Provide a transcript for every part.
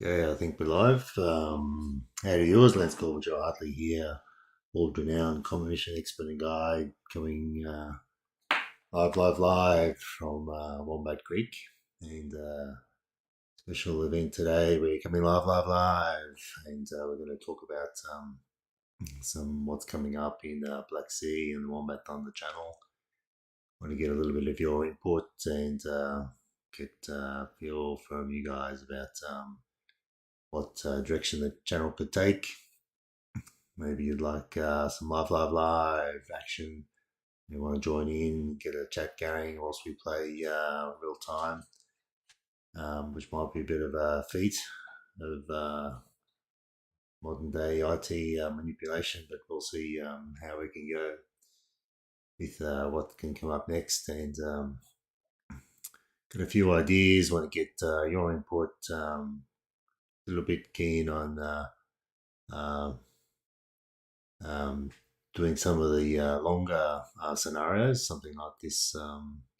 Yeah, I think we're live. How do yours? Let's Corporal Joe Hartley here, world renowned combination expert and guide, coming live from Wombat Creek. And special event today. We're coming live, and we're going to talk about some what's coming up in Black Sea and the Wombat Thunder channel. Want to get a little bit of your input and get a feel from you guys about what direction the channel could take. Maybe you'd like some live action. You want to join in, get a chat going whilst we play real time, which might be a bit of a feat of modern day IT manipulation, but we'll see how we can go with what can come up next. And got a few ideas, want to get your input. A little bit keen on uh, um, doing some of the longer scenarios, something like this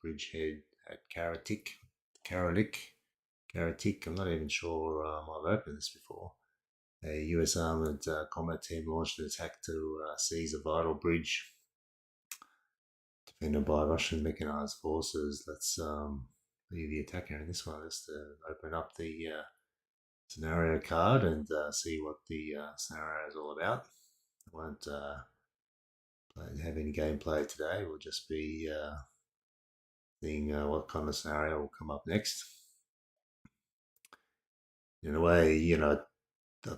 bridgehead at Karatik. I'm not even sure I've opened this before. A US armored combat team launched an attack to seize a vital bridge defended by Russian mechanized forces. Let's be the attacker in this one. Let's open up the scenario card and see what the scenario is all about. I won't have any gameplay today. We'll just be seeing what kind of scenario will come up next. In a way, I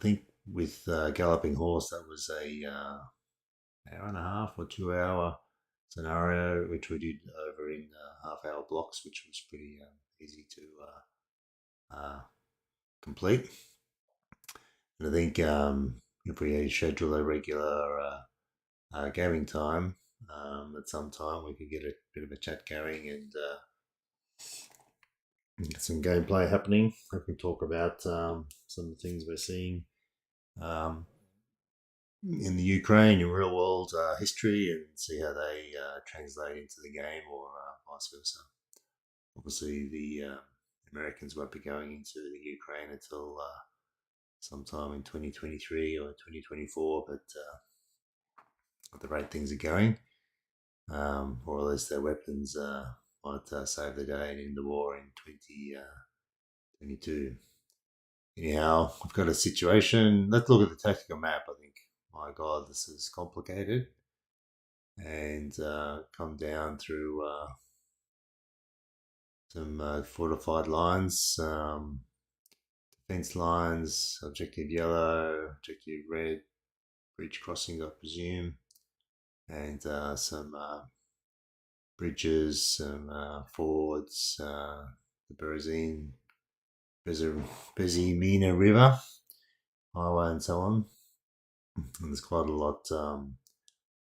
think with Galloping Horse, that was a hour and a half or 2 hour scenario, which we did over in half-hour blocks, which was pretty easy to complete. And I think if we schedule a regular gaming time, at some time we could get a bit of a chat going and get some gameplay happening. We can talk about some of the things we're seeing um, in the Ukraine in real world history and see how they translate into the game or vice versa. Obviously, the Americans won't be going into the Ukraine until sometime in 2023 or 2024, but at the rate things are going, or at least their weapons might save the day and end the war in 2022. Anyhow, I've got a situation. Let's look at the tactical map. I think, my God, this is complicated. And come down through some fortified lines, defense lines, objective yellow, objective red, bridge crossing, I presume, and some bridges, some fords, the Bezimina River, highway, and so on. And there's quite a lot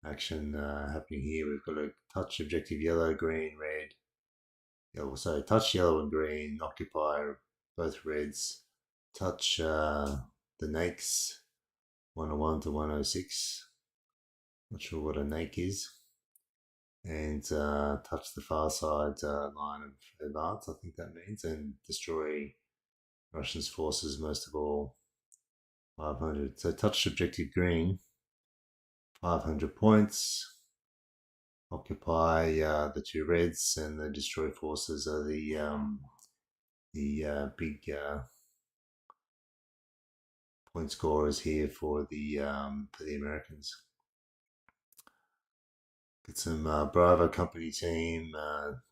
action happening here. We've got a touch objective yellow, green, red. Yellow, so touch yellow and green, occupy both reds. Touch the nakes 101 to 106. Not sure what a nake is. And touch the far side line of advance, I think that means, and destroy Russians' forces, most of all, 500. So touch objective green, 500 points. Occupy the two reds, and the destroy forces are the big point scorers here for the Americans. Get some Bravo Company team,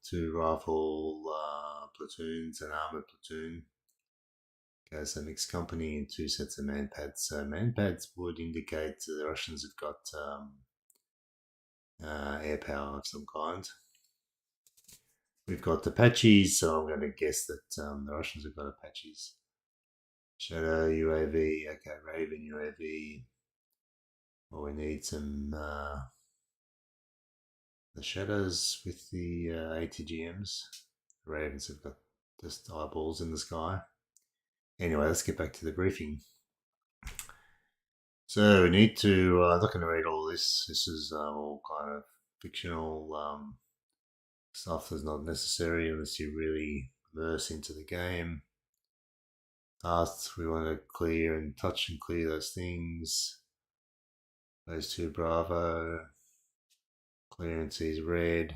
two rifle platoons, an armored platoon. Okay, so mixed company and two sets of manpads. So manpads would indicate the Russians have got air power of some kind. We've got Apaches, so I'm going to guess that the Russians have got Apaches. Shadow UAV, okay, Raven UAV. Well, we need some the Shadows with the ATGMs. The Ravens have got just eyeballs in the sky. Anyway, let's get back to the briefing. So we need to, I'm not going to read all this. This is all kind of fictional stuff that's not necessary unless you really immerse into the game. tasks we want to clear and touch and clear those things. Those two Bravo. Clearance is red.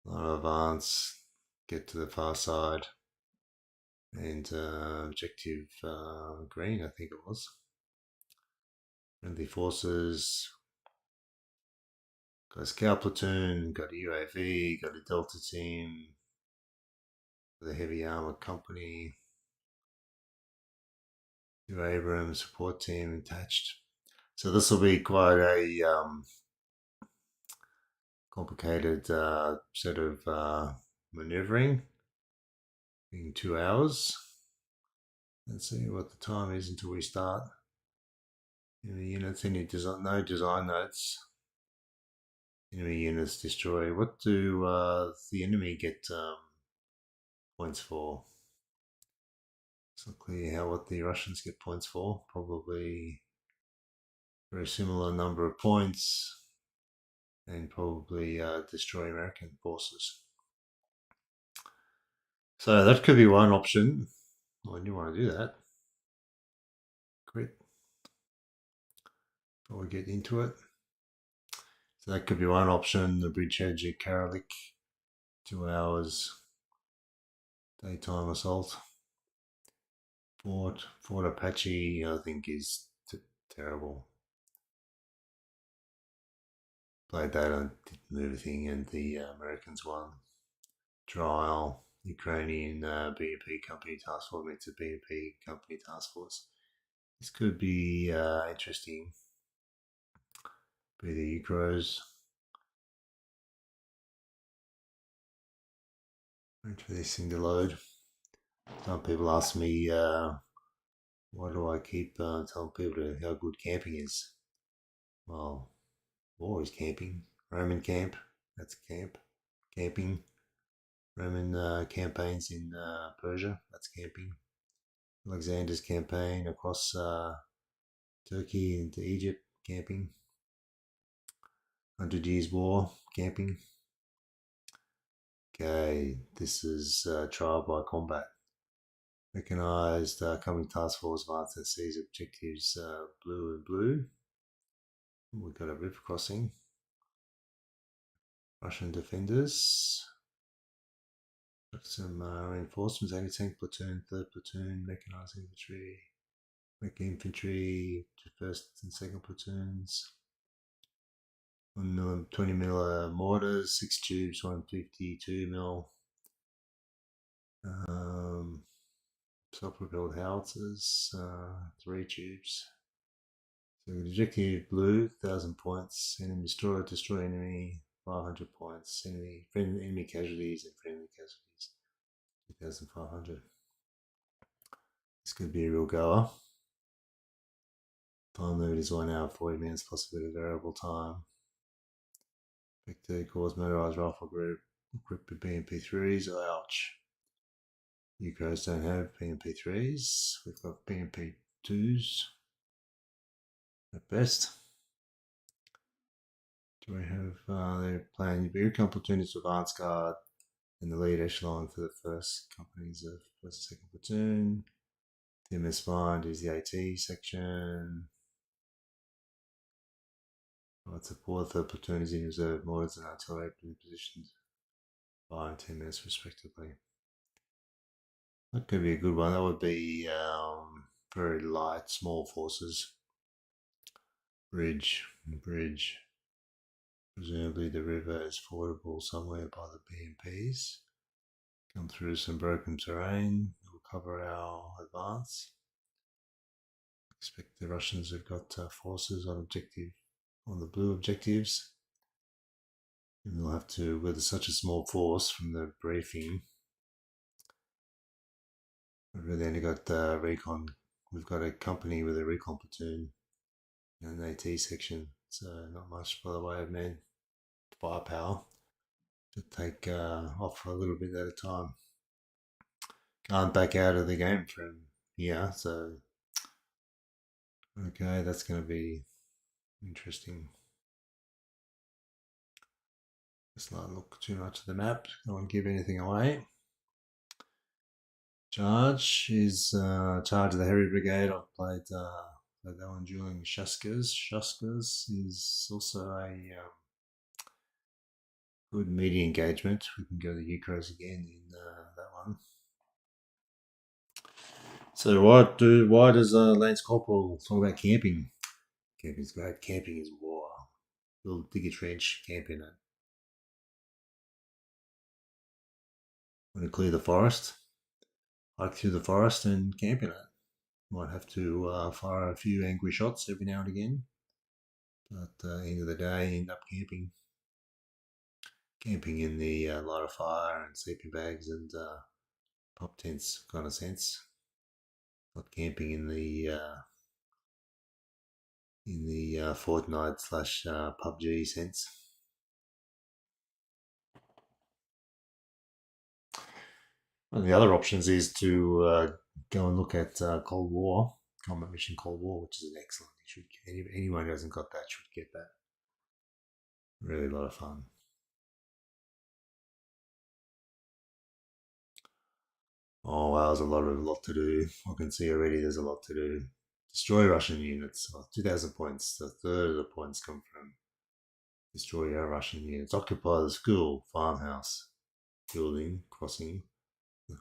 A lot of advance. Get to the far side. And objective green, I think it was. Friendly forces. Got a scout platoon, got a UAV, got a Delta team, the heavy armor company, 2 Abrams support team attached. So this will be quite a complicated set of maneuvering, being 2 hours. Let's see what the time is until we start. Enemy units, any design, no design notes. Enemy units destroy. What do the enemy get points for? It's not clear how what the Russians get points for. Probably very similar number of points, and probably destroy American forces. So that could be one option. When you want to do that, quit before we get into it. So that could be one option. The bridgehead at Karalik, 2 hours, daytime assault. Fort Apache, I think, is terrible. Played that and didn't move a thing, and the Americans won. Trial, Ukrainian BNP Company Task Force, it's a BNP Company Task Force. This could be interesting. Be the Euros. Wait for this thing to load. Some people ask me, why do I keep telling people how good camping is? Well, war is camping. Roman camp, that's camp. Camping. Roman campaigns in Persia, that's camping. Alexander's campaign across Turkey into Egypt, camping. 100 Years War, camping. Okay, this is trial by combat. Recognised coming task force advance that sees objectives blue and blue. We've got a river crossing. Russian defenders. Got some reinforcements, anti-tank platoon, 3rd platoon, mechanised infantry, mech infantry, 1st and 2nd platoons. 20 mil mortars, 6 tubes, 152 mil. Self-propelled howitzers, 3 tubes. So objective blue, 1,000 points. Enemy destroy enemy, 500 points. Enemy casualties and friendly casualties, 2,500. This could be a real goer. Time limit is 1 hour 40 minutes plus a bit of variable time. Vector cause motorized rifle group equipped with BMP3s. Ouch. Euros don't have BMP3s. We've got BMP2s at best. Do we have their plan? Your platoon is advance guard and the lead echelon for the first companies of 1st and 2nd platoon. The MS Find is the AT section. Right, support the platoon is in reserve, mortars and artillery positions 5 and 10 minutes respectively. That could be a good one. That would be very light, small forces. Bridge. Presumably the river is fordable somewhere by the BMPs. Come through some broken terrain. We'll cover our advance. Expect the Russians have got forces on the blue objectives. And we'll have to, with such a small force from the briefing, we've really only got recon. We've got a company with a recon platoon and an AT section, so not much by the way of men firepower to take off a little bit at a time. Can't back out of the game from here, so okay, that's going to be interesting. Let's not look too much at the map. Don't want to give anything away. Charge is Charge of the Heavy Brigade. I've played that one during Shaska's. Shaska's is also a good media engagement. We can go to Ukraine again in that one. So why does Lance Corporal talk about camping? Camping's great. Camping is war. We'll dig a trench, camp in it. Want to clear the forest, hike through the forest and camp in it. Might have to fire a few angry shots every now and again, but at the end of the day, end up camping. Camping in the light of fire and sleeping bags and pop tents kind of sense. Not camping in the Fortnite slash PUBG sense. One of the other options is to go and look at Cold War, Combat Mission Cold War, which is an excellent. You should anyone who hasn't got that should get that. Really a lot of fun. Oh wow, there's a lot to do. I can see already. There's a lot to do. Destroy Russian units. 2,000 points. A third of the points come from destroy our Russian units. Occupy the school, farmhouse, building, crossing.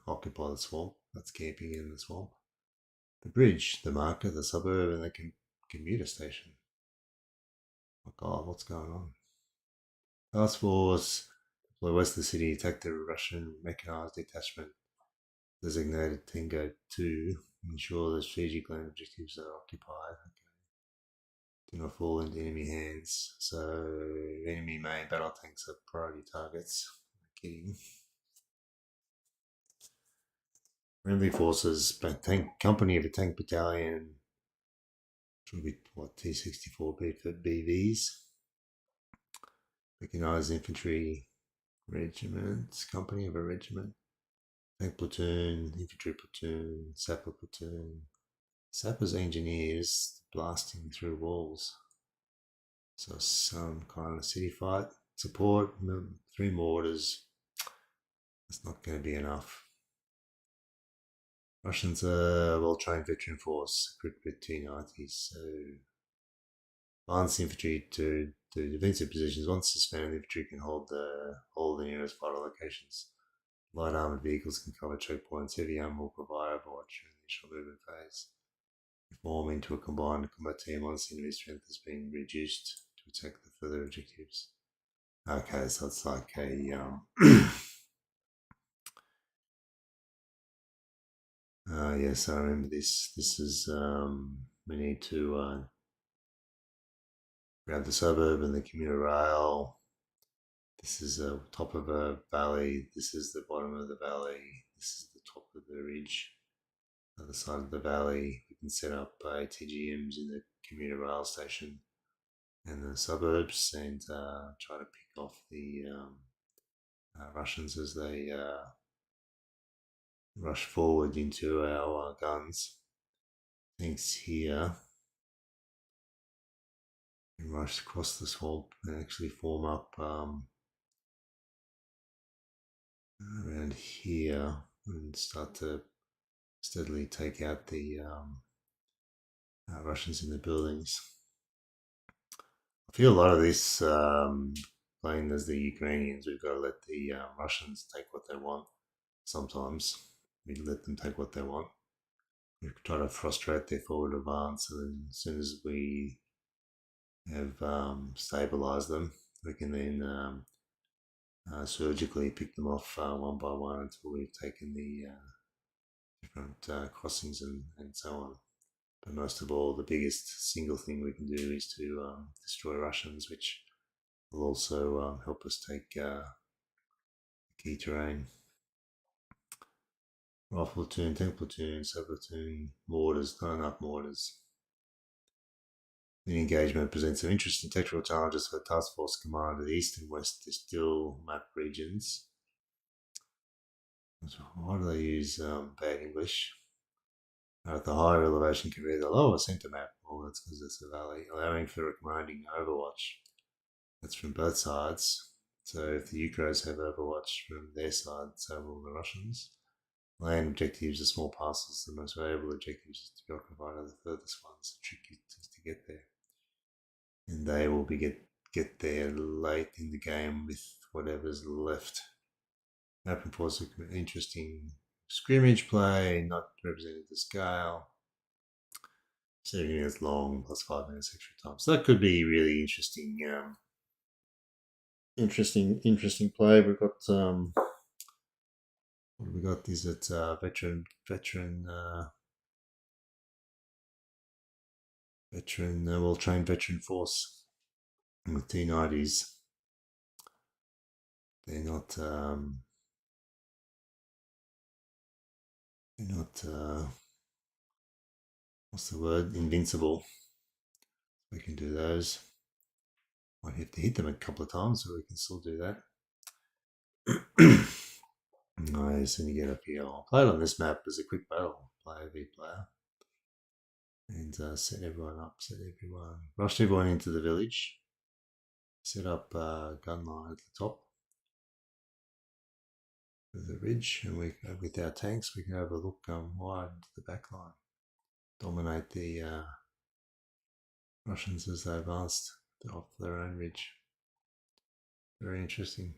Occupy the swamp. That's camping in the swamp. The bridge, the market, the suburb, and the commuter station. Oh God, what's going on? Task Force deploy west of the city, attack the Russian mechanized detachment designated Tango 2. Ensure the strategic land objectives are occupied. Okay. Do not fall into enemy hands. So enemy main battle tanks are priority targets. I'm kidding. Friendly forces, tank company of a tank battalion. Should be what T-64 BVs. Mechanized infantry regiment, company of a regiment. Tank platoon, infantry platoon, sapper platoon. Sappers engineers blasting through walls. So some kind of city fight. Support, 3 mortars. That's not going to be enough. Russians are a well-trained veteran force equipped with T-90s. So advanced infantry to defensive positions. Once suspended, infantry can hold the nearest vital locations. Light armored vehicles can cover choke points. Heavy armor will provide overwatch during the initial movement phase. Form into a combined combat team once enemy strength has been reduced to attack the further objectives. Okay, so it's like a yes, I remember this. This is we need to grab the suburb and the commuter rail. This is the top of a valley. This is the bottom of the valley. This is the top of the ridge. Other side of the valley, we can set up TGMs in the commuter rail station and the suburbs and try to pick off the Russians as they rush forward into our guns. Tanks here and rush across the swamp and actually form up around here and start to steadily take out the Russians in the buildings. I feel a lot of this playing as the Ukrainians, we've got to let the Russians take what they want. Sometimes we let them take what they want. We try to frustrate their forward advance, and then as soon as we have stabilized them, we can then surgically pick them off one by one until we've taken the different crossings and so on. But most of all, the biggest single thing we can do is to destroy Russians, which will also help us take key terrain. Rifle platoon, tank platoon, sub platoon, mortars, not enough mortars. The engagement presents some interesting tactical challenges for the Task Force Command of the East and West Distill map regions. Why do they use bad English? At the higher elevation compared to the lower centre map. Well, that's because it's a valley, allowing for commanding overwatch. That's from both sides. So if the Ukrainians have overwatch from their side, so will the Russians. Land objectives are small parcels. The most valuable objectives is to be occupied are the furthest ones. The trick is to get there, and they will get there late in the game with whatever's left. Open force interesting scrimmage play, not represented to scale. 7 minutes long plus 5 minutes extra time. So that could be really interesting. Interesting play. We've got what have we got? Is it veteran well-trained veteran force with T90s. They're not what's the word? Invincible. We can do those. Might have to hit them a couple of times, but we can still do that. Nice, and you get up here. I'll play it on this map as a quick battle, player v player. And set everyone up, rush everyone into the village. Set up gun line at the top of the ridge, and we, with our tanks, we can overlook wide to the back line. Dominate the Russians as they advanced off their own ridge. Very interesting.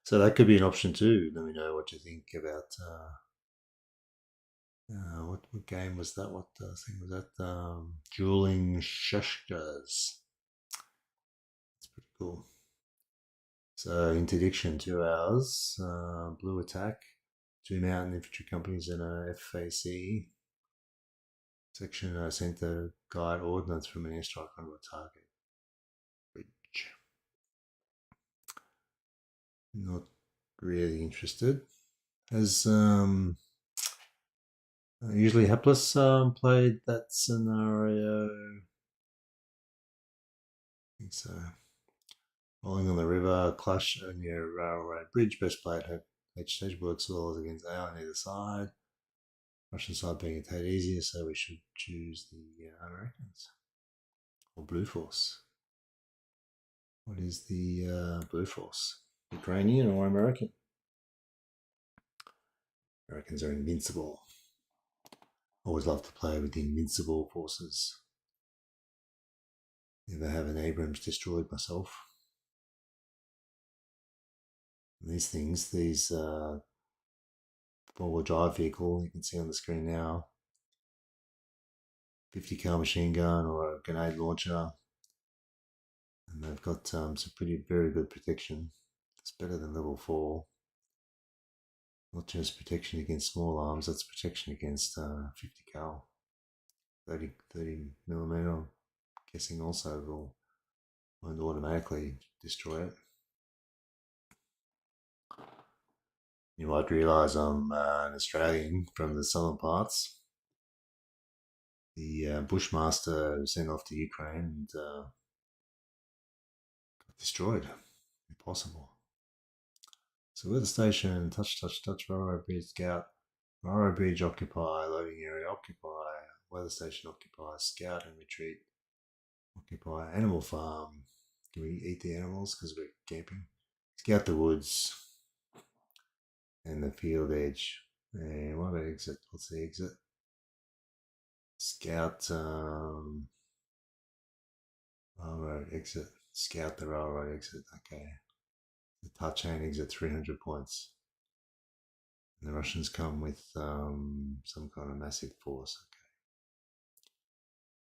So that could be an option too. Let me know what you think about what game was that? What thing was that? Dueling Shashkas. It's pretty cool. So interdiction, 2 hours. Blue attack, 2 mountain infantry companies and a FAC. Section sent the guide ordnance from an airstrike onto a target. Bridge. Not really interested. Has usually Hapless played that scenario? I think so. Rolling on the river, clash near a railroad bridge. Best play at H works well as against A on either side. Russian side being a tad easier, so we should choose the Americans. Or Blue Force. What is the Blue Force? Ukrainian or American? Americans are invincible. Always love to play with the invincible forces. Never have an Abrams destroyed myself. And these things, these four-wheel drive vehicle, you can see on the screen now, 50 cal machine gun or a grenade launcher, and they've got some very good protection. It's better than level 4. Not just protection against small arms, that's protection against 50 cal, 30 millimeter. I'm guessing also won't automatically destroy it. You might realise I'm an Australian from the southern parts. The Bushmaster was sent off to Ukraine and got destroyed. Impossible. So weather station, touch, railroad bridge, scout, railroad bridge occupy, loading area occupy, weather station occupy, scout and retreat occupy, animal farm. Can we eat the animals because we're camping? Scout the woods and the field edge. And what about exit? What's the exit? Scout railroad exit. Scout the railroad exit. Okay. The touch hand exit 300 points. And the Russians come with some kind of massive force. Okay.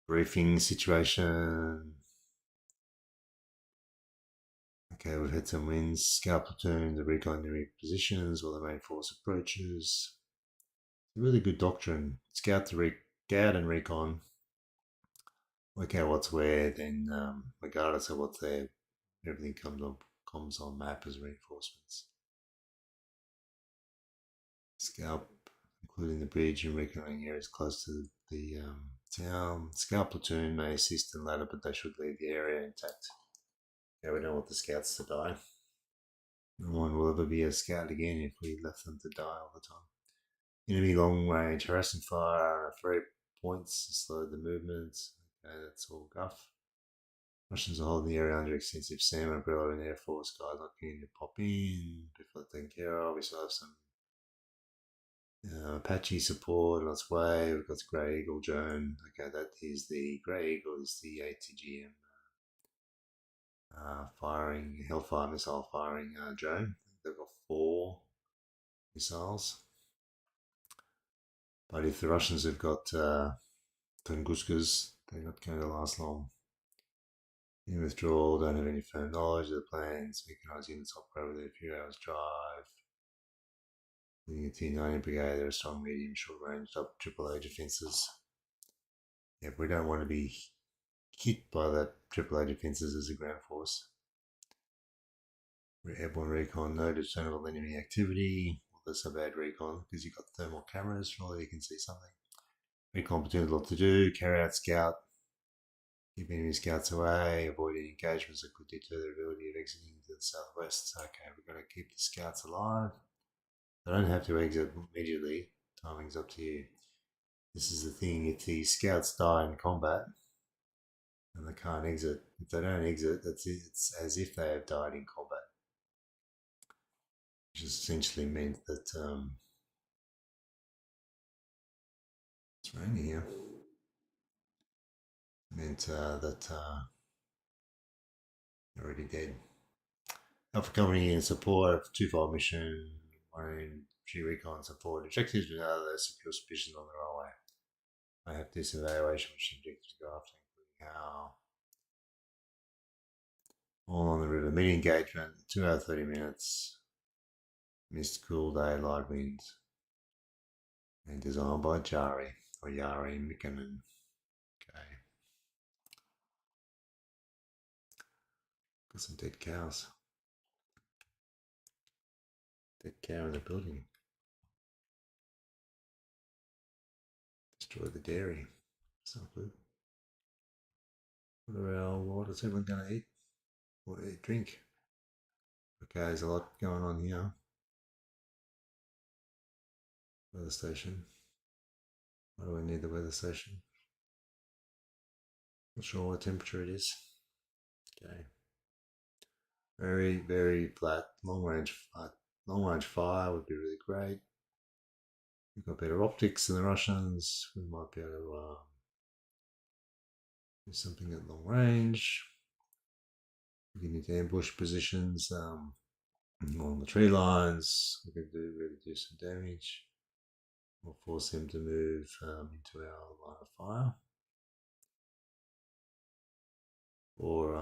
Briefing situation. Okay, we've had some wins. Scout platoon, the recon positions while the main force approaches. A really good doctrine. Scout and recon. Work out what's where, then regardless of what's there, everything comes on map as reinforcements. Scout, including the bridge and reconnoitering areas close to the town. Scout platoon may assist in ladder, but they should leave the area intact. Yeah, we don't want the scouts to die. No one will ever be a scout again if we left them to die all the time. Enemy long range harassing fire, 3 points to slow the movement. Okay, that's all guff. Russians are holding the area under extensive SAM umbrella and Air Force guys not keen to pop in before taken care of. We still have some Apache support on its way. We've got the Grey Eagle drone. Okay, that is the Grey Eagle is the ATGM firing Hellfire missile firing drone. They've got 4 missiles. But if the Russians have got Tunguskas, they're not going to last long. In withdrawal, don't have any firm knowledge of the plans. Mechanized units operate within a few hours' drive. Leading a T-90 brigade, there are strong, medium, short-range AAA defences. Yeah, we don't want to be hit by the AAA defences as a ground force. Airborne recon, no discernible enemy activity. Well, that's a bad recon because you've got thermal cameras, surely you can see something. Recon platoon's a lot to do. Carry out scout. Keep enemy scouts away. Avoid any engagements that could deter their ability of exiting to the southwest. Okay, we've got to keep the scouts alive. They don't have to exit immediately. Timing's up to you. This is the thing, if the scouts die in combat and they can't exit, if they don't exit, it's as if they have died in combat. Which essentially meant that it's raining here. Meant that they're already dead. Alpha Company in support of 2-5 mission, 1 G recon support. Objectives to know secure suspicion on the railway. I have this evaluation which objectives to go after, including how. All on the river. Mid engagement, 2 hours 30 minutes. Mist, cool day, light winds. And designed by Jari or Yari Mikkonen. Okay. Got some dead cows. Dead cow in the building. Destroy the dairy. That's not good. What is everyone going to eat? Or drink? Okay, there's a lot going on here. Weather station. Why do I need the weather station? Not sure what temperature it is. Okay. Very, very flat. Long range fire would be really great. We've got better optics than the Russians. We might be able to do something at long range. We can need ambush positions along the tree lines. We could really do some damage. We'll force him to move into our line of fire. Or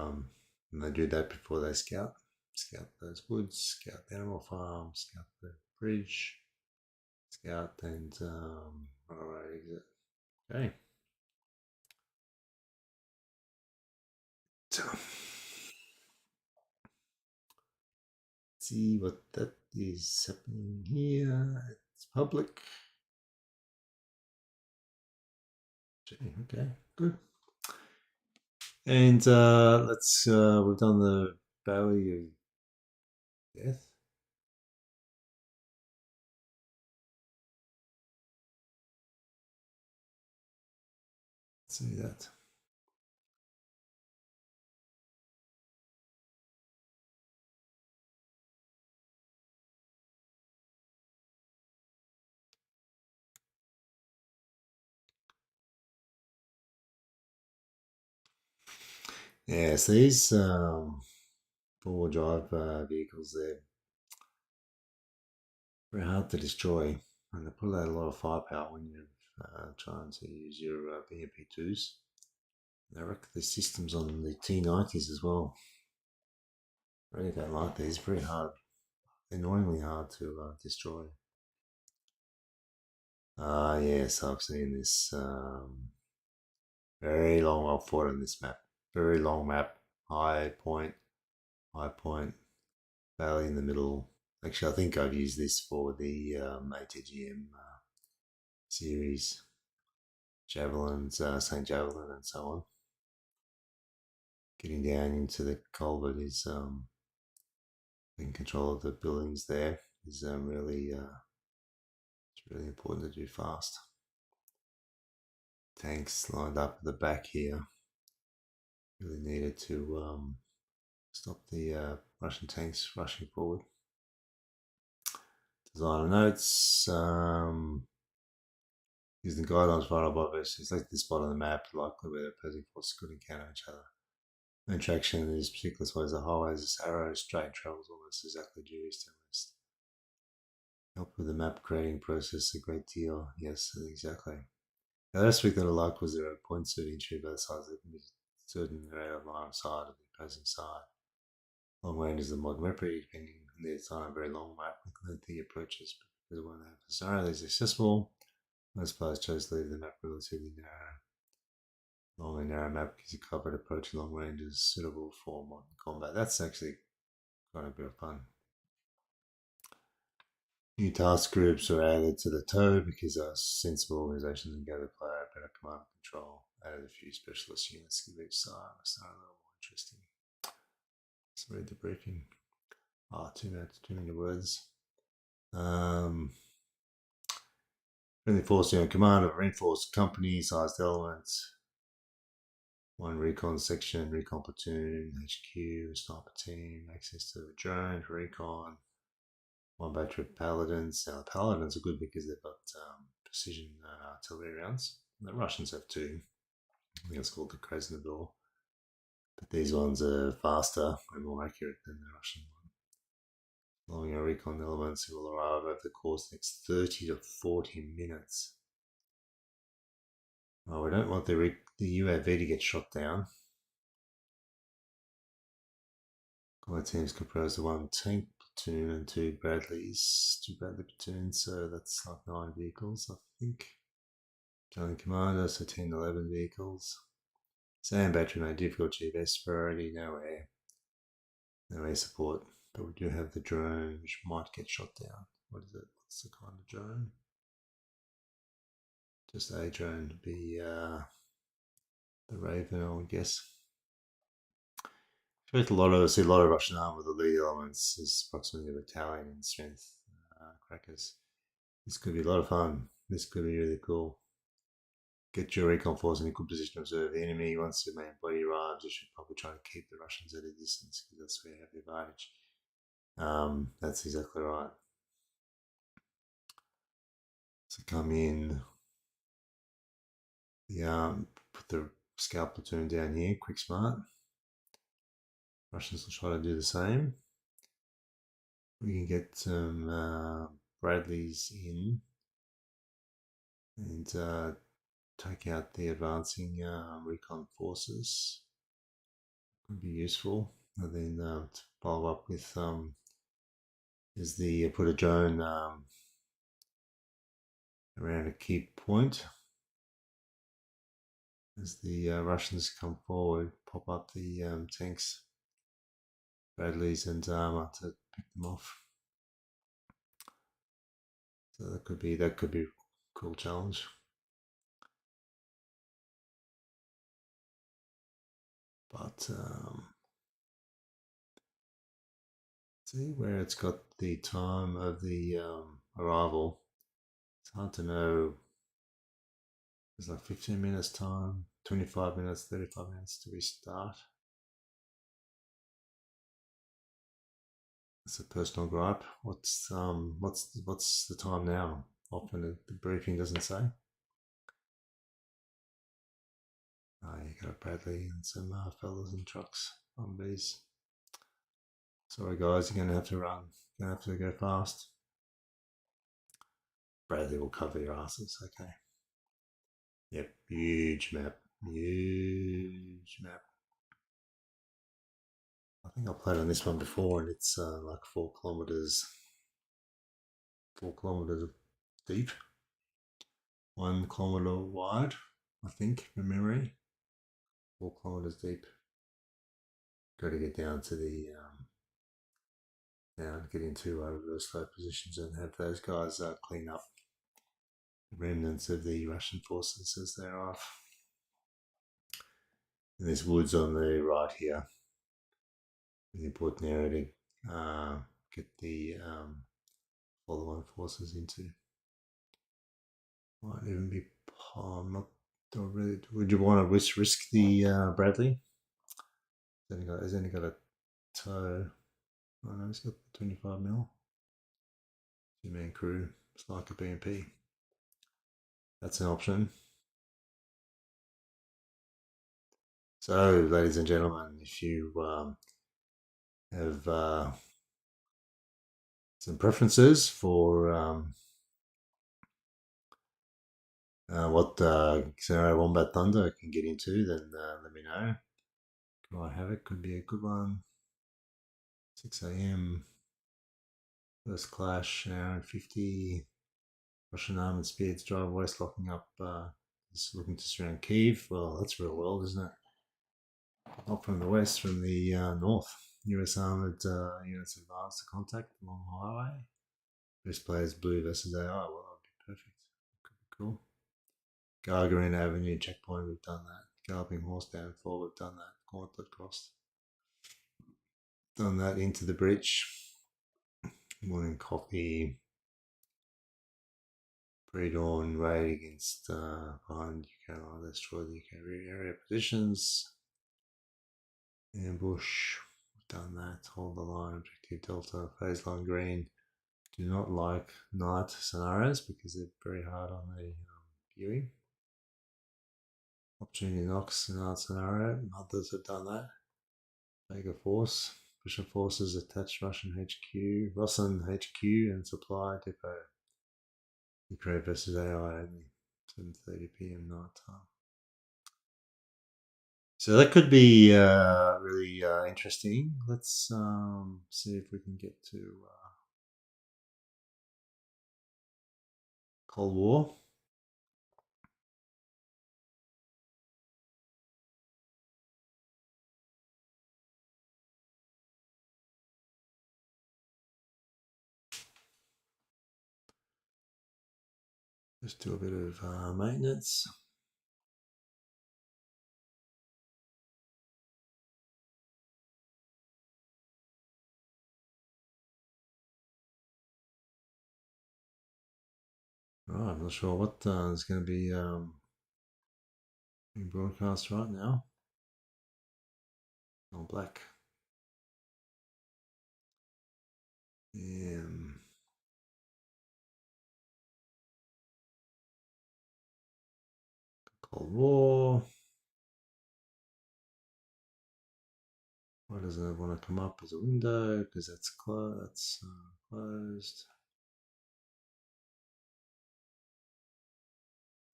and they do that before they scout. Scout those woods, scout the animal farm, scout the bridge, scout and alright, exit. Okay. So see what that is happening here. It's public. Okay, good. And let's we've done the Valley of Death. Let's see that. Yes, these four-wheel drive vehicles, they're very hard to destroy, and they pull out a lot of firepower when you're trying to use your BMP2s. They wreck the systems on the T90s as well. I really don't like these. Very hard, annoyingly hard to destroy. Yes, I've seen this. Very long. I'll fought on this map. Very long map. High point, valley in the middle. Actually, I think I've used this for the ATGM series, javelins, Saint Javelin, and so on. Getting down into the culvert is in control of the buildings. There is really it's really important to do fast. Tanks lined up at the back here. Really needed to stop the Russian tanks rushing forward. Designer notes. Using the guidelines provided by this, select this spot on the map, likely where the opposing forces could encounter each other. No interaction in these particular spots. The highways, arrows, straight travels almost exactly due east and west. Help with the map creating process a great deal. Yes, exactly. The last week that I liked was there are points of entry both sides that can be certain they're out of line of sight of the opposing side. Long range is the modern weaponry, depending on the design, a very long map with lengthy approaches, but because one have a scenario that is accessible, most players chose to leave the map relatively narrow. Long and narrow map gives a covered approach long range is suitable for modern combat. That's actually quite a bit of fun. New task groups are added to the toe because sensible organizations can gather player better command and control. Added a few specialist units to each side. It's not a little more interesting. Let's read the briefing. Too many words. Friendly force on command of reinforced company sized elements. One recon section, recon platoon, HQ, sniper team, access to a drone for recon. One battery of paladins. Now, the paladins are good because they've got precision artillery rounds. The Russians have two. I think it's called the Krasnodar. But these ones are faster and more accurate than the Russian one. Following our recon elements who will arrive over the course of the next 30 to 40 minutes. Oh, we don't want the UAV to get shot down. My team's composed of one tank platoon and two Bradley platoons, so that's like 9 vehicles, I think. Joining commander, so 10 11 vehicles. Sand battery made difficult, GBS priority, no air support, but we do have the drone, which might get shot down. What is it? What's the kind of drone? Just a drone to be the Raven, I would guess. I see a lot of Russian armor with the lead elements is approximately a battalion in strength. Crackers. This could be a lot of fun. This could be really cool. Get your recon force in a good position to observe the enemy. Once the main body arrives, you should probably try to keep the Russians at a distance because that's where you have the advantage. That's exactly right. So come in. Put the scout platoon down here. Quick smart. Russians will try to do the same. We can get some Bradleys in and take out the advancing recon forces. Could be useful. And then to follow up with is the put a drone around a key point. As the Russians come forward, pop up the tanks, Bradleys, and armor to pick them off. So that could be a cool challenge. But see where it's got the time of the arrival. It's hard to know. There's like 15 minutes time, 25 minutes, 35 minutes to restart. It's a personal gripe. What's the time now? Often the briefing doesn't say. You got a Bradley and some fellas in trucks on these. Sorry guys, you're gonna have to run. You're gonna have to go fast. Bradley will cover your asses, okay. Yep, huge map. Huge map. I think I played on this one before and it's like 4 kilometers. 4 kilometers deep. 1 kilometer wide, I think, from memory. 4 kilometers deep. Got to get down to the get into reverse load positions and have those guys clean up the remnants of the Russian forces as they're off. And there's woods on the right here. An important area to get the follow-on forces into. Might even be. I'm not really. Would you want to risk the Bradley? He's only got a toe. Oh no, he's got 25 mil. 2-man crew. It's like a BMP. That's an option. So, ladies and gentlemen, if you have some preferences for what scenario Wombat Thunder can get into, then let me know. Could I have it? Could be a good one. 6 a.m. First clash, an hour and 50. Russian armored speeds drive west, locking up. Just looking to surround Kiev. Well, that's real world, isn't it? Not from the west, from the north. US armored units advance to contact along the highway. Best players blue versus AI. Well, that would be perfect. Could be cool. Gargarin Avenue checkpoint, we've done that. Galloping horse downfall, we've done that. Gauntlet crossed. Done that into the bridge. Morning coffee. Pre-dawn raid against behind UK line, destroy the UK rear area positions. Ambush, we've done that. Hold the line, objective delta, phase line green. Do not like night scenarios because they're very hard on the viewing. Opportunity knocks night scenario. Others have done that. Mega force. Special forces attached Russian HQ, and supply depot. Ukraine versus AI only. 7:30 p.m. night time. So that could be really interesting. Let's see if we can get to Cold War. Just do a bit of maintenance. Right, I'm not sure what is going to be being broadcast right now. Oh, black. Cold War. Why doesn't it want to come up as a window? Because that's closed. Closed.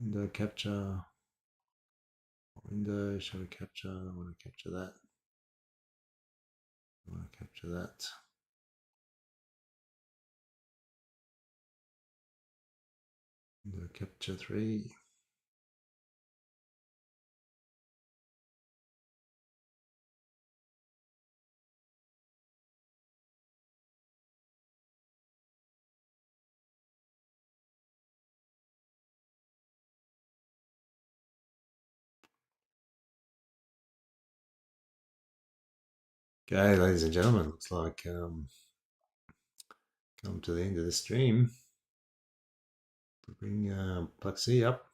Window capture. Window shadow capture. I want to capture that. I want to capture that. Window capture 3. Okay, ladies and gentlemen, looks like come to the end of the stream. Bring Plexi up.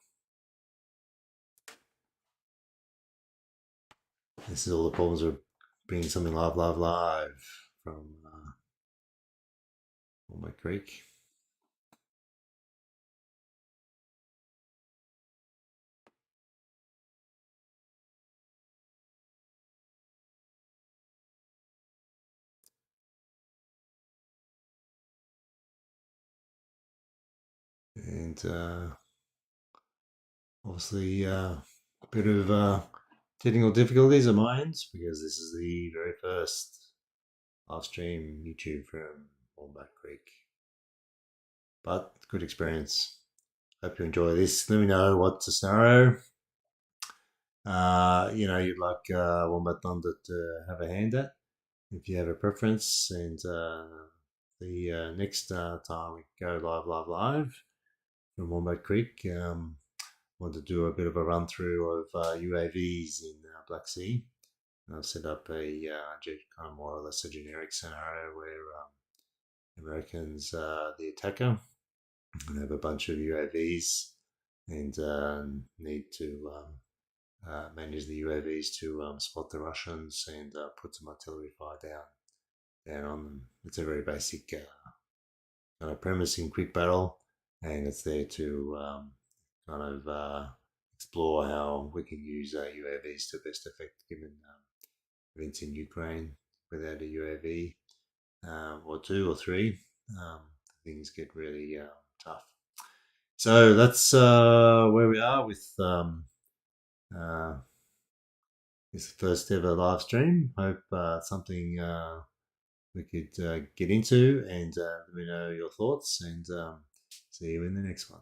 This is all the problems with bringing something live from Wombat Creek. And obviously a bit of technical difficulties of mine because this is the very first live stream YouTube from Wombat Creek. But good experience. Hope you enjoy this. Let me know what's the scenario. You'd like Wombat Thunder to have a hand at if you have a preference. And the next time we go live from Wombat Creek, want to do a bit of a run through of UAVs in Black Sea. And I've set up a kind of more or less a generic scenario where Americans, the attacker, and have a bunch of UAVs and need to manage the UAVs to spot the Russians and put some artillery fire down on them. It's a very basic kind of premise in quick battle, and it's there to kind of explore how we can use UAVs to best effect given events in Ukraine. Without a UAV or two or three, things get really tough. So that's where we are with uh, this first ever live stream. Hope something we could get into, and let me know your thoughts, and see you in the next one.